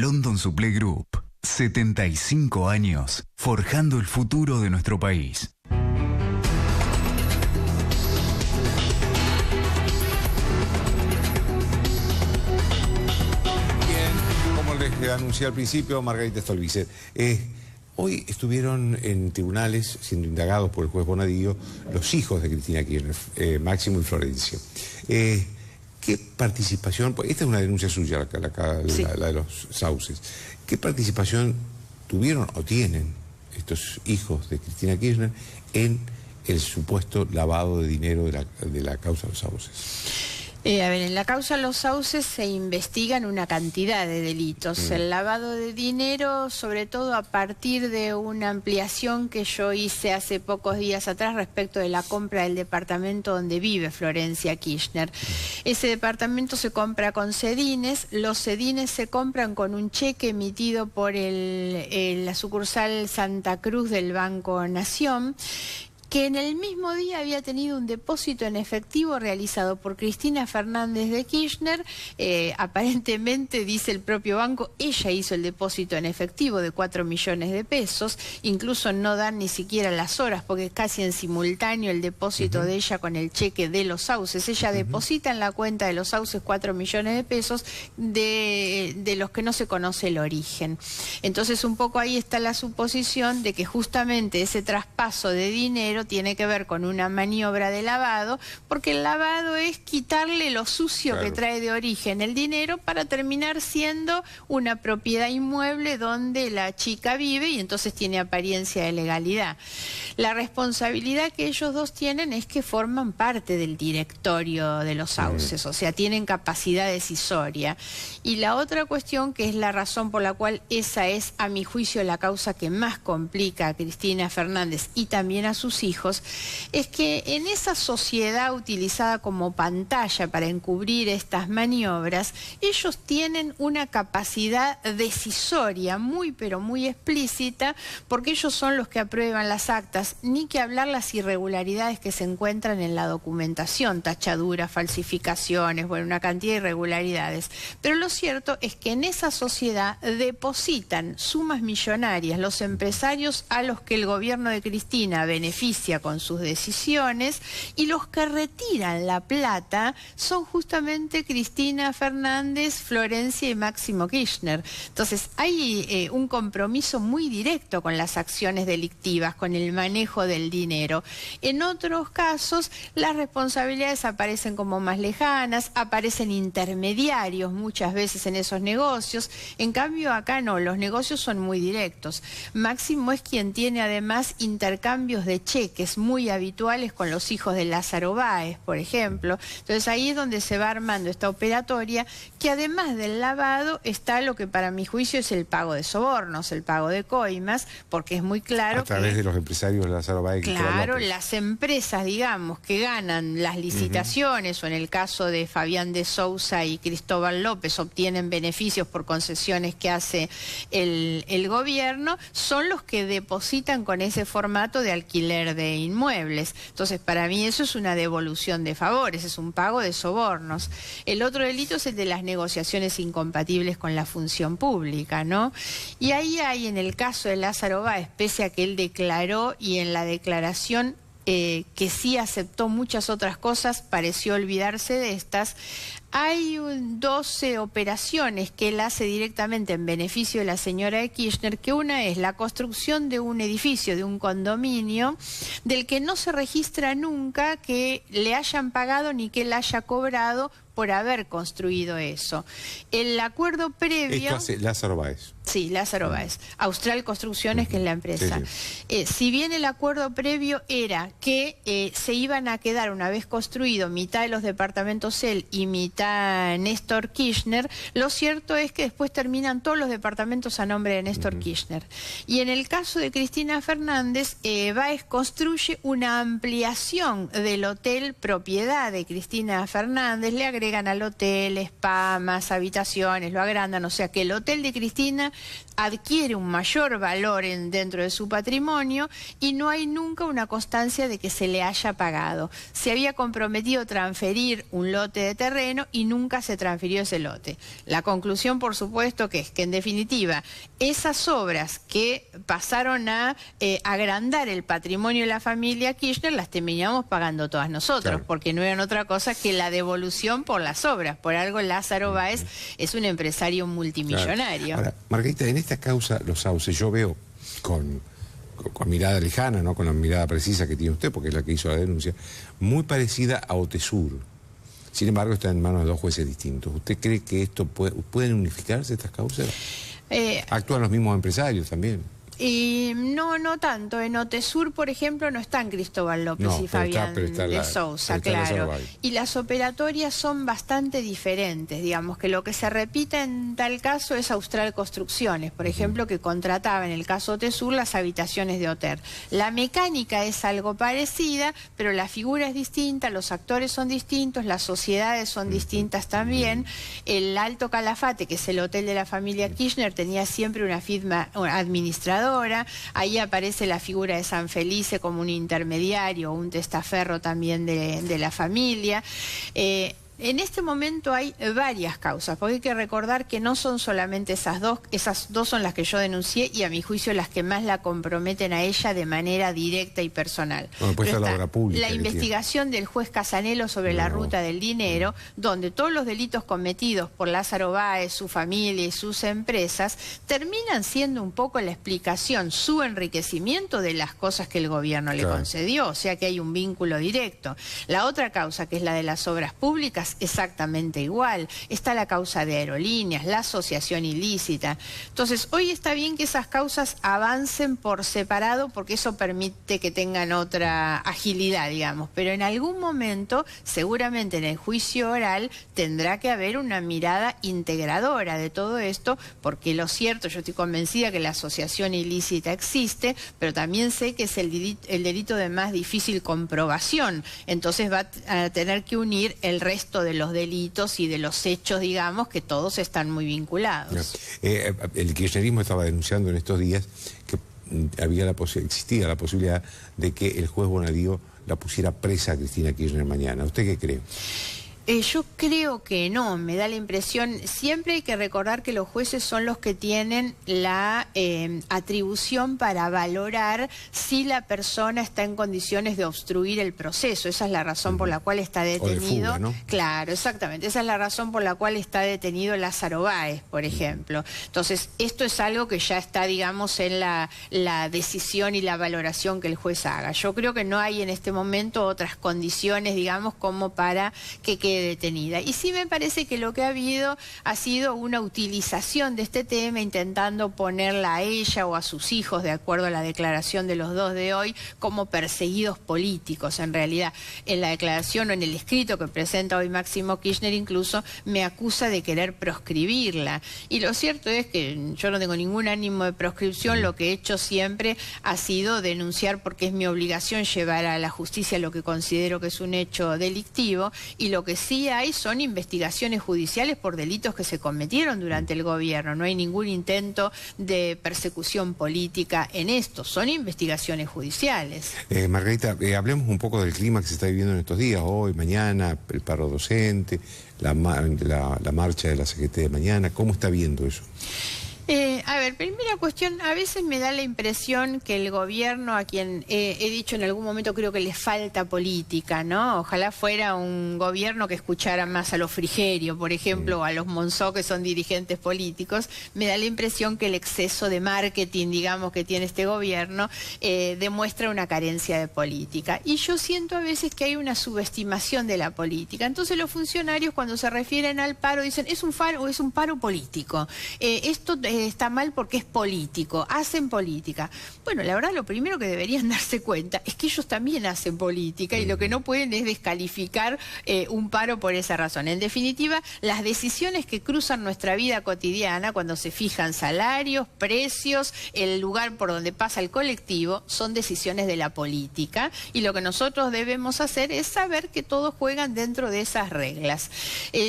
London Supply Group. 75 años forjando el futuro de nuestro país. Bien, como les anuncié al principio, Margarita Stolbizer. Hoy estuvieron en tribunales siendo indagados por el juez Bonadío los hijos de Cristina Kirchner, Máximo y Florencio. ¿Qué participación, esta es una denuncia suya, la de los sauces, qué participación tuvieron o tienen estos hijos de Cristina Kirchner en el supuesto lavado de dinero de la causa de los sauces? En la causa Los Sauces se investigan una cantidad de delitos. El lavado de dinero, sobre todo a partir de una ampliación que yo hice hace pocos días atrás respecto de la compra del departamento donde vive Florencia Kirchner. Ese departamento se compra con cedines, los cedines se compran con un cheque emitido por la sucursal Santa Cruz del Banco Nación, que en el mismo día había tenido un depósito en efectivo realizado por Cristina Fernández de Kirchner. Aparentemente, dice el propio banco, ella hizo el depósito en efectivo de 4 millones de pesos, incluso no dan ni siquiera las horas, porque es casi en simultáneo el depósito de ella con el cheque de Los Sauces. Ella deposita en la cuenta de Los Sauces 4 millones de pesos de los que no se conoce el origen. Entonces, un poco ahí está la suposición de que justamente ese traspaso de dinero tiene que ver con una maniobra de lavado, porque el lavado es quitarle lo sucio que trae de origen el dinero para terminar siendo una propiedad inmueble donde la chica vive y entonces tiene apariencia de legalidad. La responsabilidad que ellos dos tienen es que forman parte del directorio de Los Sauces, o sea, tienen capacidad decisoria. Y la otra cuestión, que es la razón por la cual esa es, a mi juicio, la causa que más complica a Cristina Fernández y también a sus hijos, es que en esa sociedad utilizada como pantalla para encubrir estas maniobras, ellos tienen una capacidad decisoria muy pero muy explícita, porque ellos son los que aprueban las actas, ni que hablar las irregularidades que se encuentran en la documentación, tachaduras, falsificaciones, bueno, una cantidad de irregularidades. Pero lo cierto es que en esa sociedad depositan sumas millonarias los empresarios a los que el gobierno de Cristina beneficia con sus decisiones, y los que retiran la plata son justamente Cristina Fernández, Florencia y Máximo Kirchner. Entonces hay un compromiso muy directo con las acciones delictivas, con el manejo del dinero. En otros casos las responsabilidades aparecen como más lejanas, aparecen intermediarios muchas veces en esos negocios. En cambio acá no, los negocios son muy directos. Máximo es quien tiene además intercambios de cheques muy habituales con los hijos de Lázaro Báez, por ejemplo. Entonces ahí es donde se va armando esta operatoria, que además del lavado está lo que para mi juicio es el pago de sobornos, el pago de coimas, porque es muy claro a través de los empresarios de Lázaro Báez. Claro, las empresas, digamos, que ganan las licitaciones, o en el caso de Fabián de Sousa y Cristóbal López, obtienen beneficios por concesiones que hace el gobierno, son los que depositan con ese formato de alquiler de inmuebles. Entonces, para mí eso es una devolución de favores, es un pago de sobornos. El otro delito es el de las negociaciones incompatibles con la función pública, ¿no? Y ahí hay, en el caso de Lázaro Báez, pese a que él declaró y en la declaración que sí aceptó muchas otras cosas, pareció olvidarse de estas. Hay 12 operaciones que él hace directamente en beneficio de la señora de Kirchner, que una es la construcción de un edificio, de un condominio, del que no se registra nunca que le hayan pagado ni que él haya cobrado por haber construido eso. El acuerdo previo... Esto hace Lázaro Báez. Sí, Lázaro Báez. Austral Construcciones, que es la empresa. Si bien el acuerdo previo era que se iban a quedar, una vez construido, mitad de los departamentos él y mitad Néstor Kirchner, lo cierto es que después terminan todos los departamentos a nombre de Néstor Kirchner. Y en el caso de Cristina Fernández, Báez construye una ampliación del hotel propiedad de Cristina Fernández, le agrega agregan al hotel spa, más habitaciones, lo agrandan, o sea que el hotel de Cristina adquiere un mayor valor dentro de su patrimonio y no hay nunca una constancia de que se le haya pagado. Se había comprometido transferir un lote de terreno y nunca se transfirió ese lote. La conclusión, por supuesto, que es que en definitiva esas obras que pasaron a agrandar el patrimonio de la familia Kirchner las terminamos pagando todas nosotros, claro, porque no eran otra cosa que la devolución por las obras. Por algo Lázaro Báez es un empresario multimillonario. Claro. Ahora, Margarita, en esta causa, los sauces, yo veo con mirada lejana, no con la mirada precisa que tiene usted, porque es la que hizo la denuncia, muy parecida a Otesur. Sin embargo, está en manos de dos jueces distintos. ¿Usted cree que esto pueden unificarse estas causas? ¿Actúan los mismos empresarios también? No tanto. En Otesur, por ejemplo, no están Cristóbal López y Fabián de Sousa, claro. Y las operatorias son bastante diferentes. Digamos que lo que se repite en tal caso es Austral Construcciones, por ejemplo, que contrataba en el caso Otesur las habitaciones de hotel. La mecánica es algo parecida, pero la figura es distinta, los actores son distintos, las sociedades son distintas también. El Alto Calafate, que es el hotel de la familia Kirchner, tenía siempre una firma administradora. Ahí aparece la figura de San Felice como un intermediario, un testaferro también de la familia. En este momento hay varias causas, porque hay que recordar que no son solamente esas dos son las que yo denuncié y a mi juicio las que más la comprometen a ella de manera directa y personal. Bueno, pues está la obra pública, la investigación del juez Casanelo sobre la ruta del dinero, donde todos los delitos cometidos por Lázaro Báez, su familia y sus empresas terminan siendo un poco la explicación, su enriquecimiento de las cosas que el gobierno le concedió, o sea que hay un vínculo directo. La otra causa, que es la de las obras públicas, exactamente igual. Está la causa de aerolíneas, la asociación ilícita. Entonces, hoy está bien que esas causas avancen por separado porque eso permite que tengan otra agilidad, digamos. Pero en algún momento, seguramente en el juicio oral, tendrá que haber una mirada integradora de todo esto, porque lo cierto, yo estoy convencida que la asociación ilícita existe, pero también sé que es el delito de más difícil comprobación. Entonces va a tener que unir el resto de los delitos y de los hechos, digamos, que todos están muy vinculados. El kirchnerismo estaba denunciando en estos días que existía la posibilidad de que el juez Bonadío la pusiera presa a Cristina Kirchner mañana. ¿Usted qué cree? Yo creo que no, me da la impresión, siempre hay que recordar que los jueces son los que tienen la atribución para valorar si la persona está en condiciones de obstruir el proceso. Esa es la razón por la cual está detenido. O de fuga, ¿no? Claro, exactamente, esa es la razón por la cual está detenido Lázaro Báez, por ejemplo. Entonces, esto es algo que ya está, digamos, en la decisión y la valoración que el juez haga. Yo creo que no hay en este momento otras condiciones, digamos, como para que quede detenida. Y sí me parece que lo que ha habido ha sido una utilización de este tema, intentando ponerla a ella o a sus hijos, de acuerdo a la declaración de los dos de hoy, como perseguidos políticos. En realidad, en la declaración o en el escrito que presenta hoy Máximo Kirchner, incluso me acusa de querer proscribirla. Y lo cierto es que yo no tengo ningún ánimo de proscripción, lo que he hecho siempre ha sido denunciar, porque es mi obligación llevar a la justicia lo que considero que es un hecho delictivo, y lo que sí hay son investigaciones judiciales por delitos que se cometieron durante el gobierno. No hay ningún intento de persecución política en esto, son investigaciones judiciales. Margarita, hablemos un poco del clima que se está viviendo en estos días, hoy, mañana, el paro docente, la marcha de la CGT de mañana. ¿Cómo está viendo eso? A ver, primera cuestión, a veces me da la impresión que el gobierno, a quien he dicho en algún momento, creo que le falta política, ¿no? Ojalá fuera un gobierno que escuchara más a los Frigerio, por ejemplo, o a los Monzó, que son dirigentes políticos. Me da la impresión que el exceso de marketing, digamos, que tiene este gobierno, demuestra una carencia de política. Y yo siento a veces que hay una subestimación de la política. Entonces los funcionarios, cuando se refieren al paro, dicen, es un paro político. Esto está mal porque es político, hacen política. Bueno, la verdad lo primero que deberían darse cuenta es que ellos también hacen política y lo que no pueden es descalificar un paro por esa razón. En definitiva, las decisiones que cruzan nuestra vida cotidiana, cuando se fijan salarios, precios, el lugar por donde pasa el colectivo, son decisiones de la política, y lo que nosotros debemos hacer es saber que todos juegan dentro de esas reglas.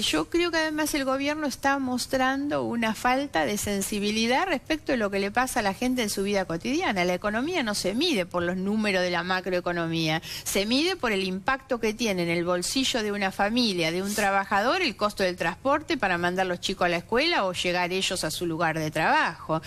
Yo creo que además el gobierno está mostrando una falta de sensibilidad respecto de lo que le pasa a la gente en su vida cotidiana. La economía no se mide por los números de la macroeconomía, se mide por el impacto que tiene en el bolsillo de una familia, de un trabajador, el costo del transporte para mandar a los chicos a la escuela o llegar ellos a su lugar de trabajo.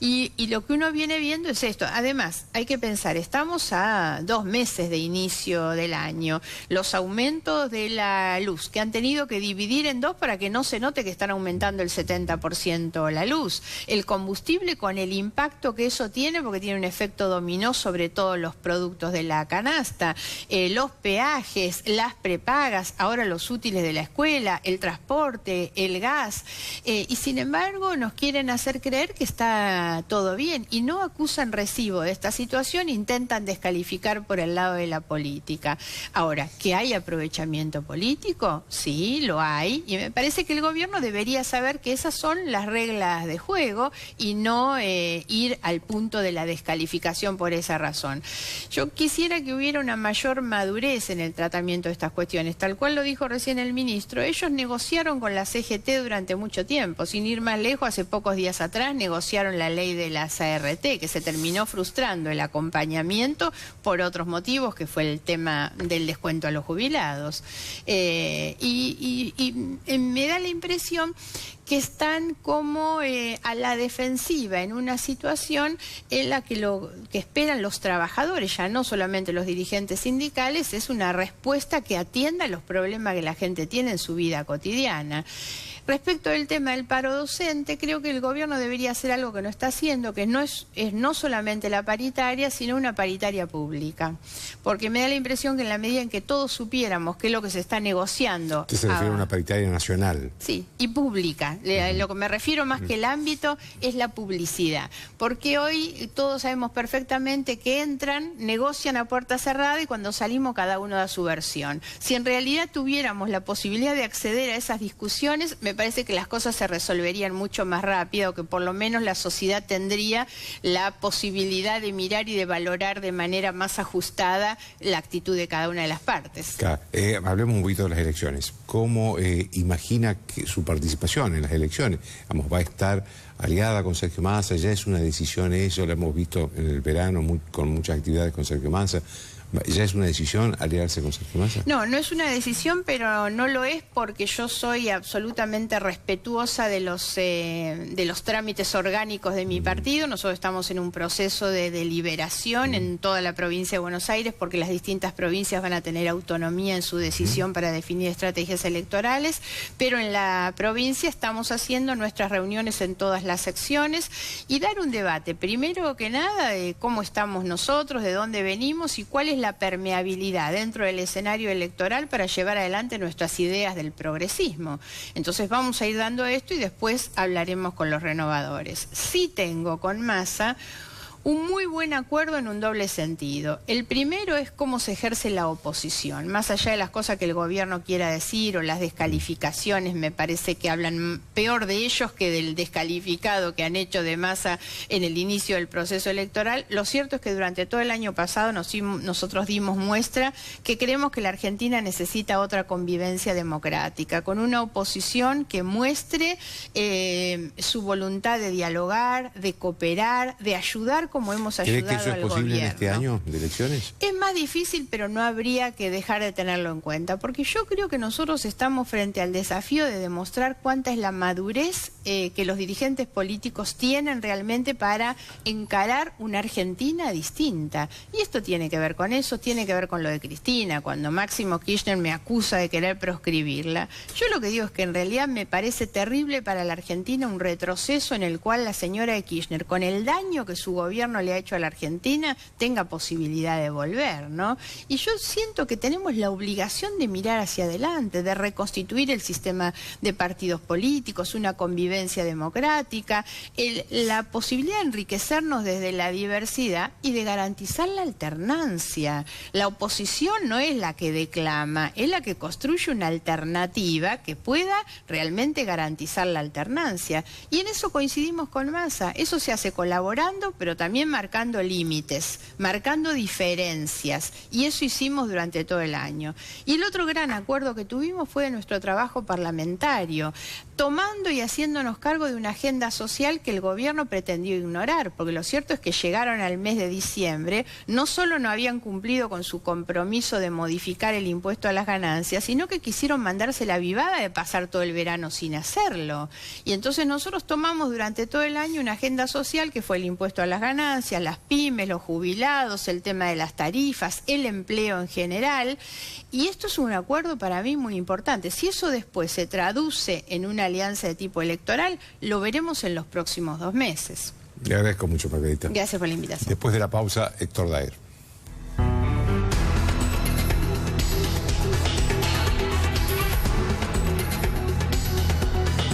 Y lo que uno viene viendo es esto. Además, hay que pensar, estamos a 2 meses de inicio del año. Los aumentos de la luz, que han tenido que dividir en 2 para que no se note que están aumentando el 70% la luz. El combustible, con el impacto que eso tiene, porque tiene un efecto dominó sobre todos los productos de la canasta. Los peajes, las prepagas, ahora los útiles de la escuela, el transporte, el gas. Y sin embargo nos quieren hacer creer que está todo bien y no acusan recibo de esta situación, intentan descalificar por el lado de la política. Ahora, ¿que hay aprovechamiento político? Sí, lo hay, y me parece que el gobierno debería saber que esas son las reglas de juego y no ir al punto de la descalificación por esa razón. Yo quisiera que hubiera una mayor madurez en el tratamiento de estas cuestiones, tal cual lo dijo recién el ministro. Ellos negociaron con la CGT durante mucho tiempo, sin ir más lejos, hace pocos días atrás negociaron la ley de las ART, que se terminó frustrando el acompañamiento por otros motivos, que fue el tema del descuento a los jubilados. Me da la impresión que están como a la defensiva en una situación en la que lo que esperan los trabajadores, ya no solamente los dirigentes sindicales, es una respuesta que atienda a los problemas que la gente tiene en su vida cotidiana. Respecto del tema del paro docente, creo que el gobierno debería hacer algo que no está haciendo, que no es no solamente la paritaria, sino una paritaria pública. Porque me da la impresión que en la medida en que todos supiéramos qué es lo que se está negociando... ¿Usted se refiere a una paritaria nacional? Sí, y pública. Lo que me refiero más que el ámbito es la publicidad. Porque hoy todos sabemos perfectamente que entran, negocian a puerta cerrada y cuando salimos cada uno da su versión. Si en realidad tuviéramos la posibilidad de acceder a esas discusiones, me parece que las cosas se resolverían mucho más rápido, o que por lo menos la sociedad tendría la posibilidad de mirar y de valorar de manera más ajustada la actitud de cada una de las partes. Claro. Hablemos un poquito de las elecciones. ¿Cómo imagina que su participación en las elecciones? Vamos, va a estar aliada con Sergio Massa, ya es una decisión eso, lo hemos visto en el verano con muchas actividades con Sergio Massa. ¿Ya es una decisión aliarse con Sergio Massa? No, no es una decisión, pero no lo es porque yo soy absolutamente respetuosa de los trámites orgánicos de mi partido. Nosotros estamos en un proceso de deliberación en toda la provincia de Buenos Aires, porque las distintas provincias van a tener autonomía en su decisión para definir estrategias electorales, pero en la provincia estamos haciendo nuestras reuniones en todas las secciones y dar un debate, primero que nada, de cómo estamos nosotros, de dónde venimos y cuál es la permeabilidad dentro del escenario electoral para llevar adelante nuestras ideas del progresismo. Entonces vamos a ir dando esto y después hablaremos con los renovadores. Sí tengo con Massa un muy buen acuerdo en un doble sentido. El primero es cómo se ejerce la oposición. Más allá de las cosas que el gobierno quiera decir o las descalificaciones, me parece que hablan peor de ellos que del descalificado que han hecho de Massa en el inicio del proceso electoral. Lo cierto es que durante todo el año pasado nosotros dimos muestra que creemos que la Argentina necesita otra convivencia democrática, con una oposición que muestre su voluntad de dialogar, de cooperar, de ayudar como hemos ayudado al gobierno. ¿Cree que eso es posible en este año de elecciones? Es más difícil, pero no habría que dejar de tenerlo en cuenta, porque yo creo que nosotros estamos frente al desafío de demostrar cuánta es la madurez que los dirigentes políticos tienen realmente para encarar una Argentina distinta. Y esto tiene que ver con eso, tiene que ver con lo de Cristina, cuando Máximo Kirchner me acusa de querer proscribirla. Yo lo que digo es que en realidad me parece terrible para la Argentina un retroceso en el cual la señora de Kirchner, con el daño que su gobierno gobierno le ha hecho a la Argentina tenga posibilidad de volver, ¿no? Y yo siento que tenemos la obligación de mirar hacia adelante, de reconstituir el sistema de partidos políticos, una convivencia democrática, la posibilidad de enriquecernos desde la diversidad y de garantizar la alternancia. La oposición no es la que declama, es la que construye una alternativa que pueda realmente garantizar la alternancia. Y en eso coincidimos con Massa. Eso se hace colaborando, pero también marcando límites, marcando diferencias. Y eso hicimos durante todo el año. Y el otro gran acuerdo que tuvimos fue de nuestro trabajo parlamentario, tomando y haciéndonos cargo de una agenda social que el gobierno pretendió ignorar, porque lo cierto es que llegaron al mes de diciembre, no solo no habían cumplido con su compromiso de modificar el impuesto a las ganancias, sino que quisieron mandarse la vivada de pasar todo el verano sin hacerlo. Y entonces nosotros tomamos durante todo el año una agenda social que fue el impuesto a las ganancias, las pymes, los jubilados, el tema de las tarifas, el empleo en general. Y esto es un acuerdo para mí muy importante. Si eso después se traduce en una alianza de tipo electoral, lo veremos en los próximos 2 meses. Le agradezco mucho, Margarita. Gracias por la invitación. Después de la pausa, Héctor Daer.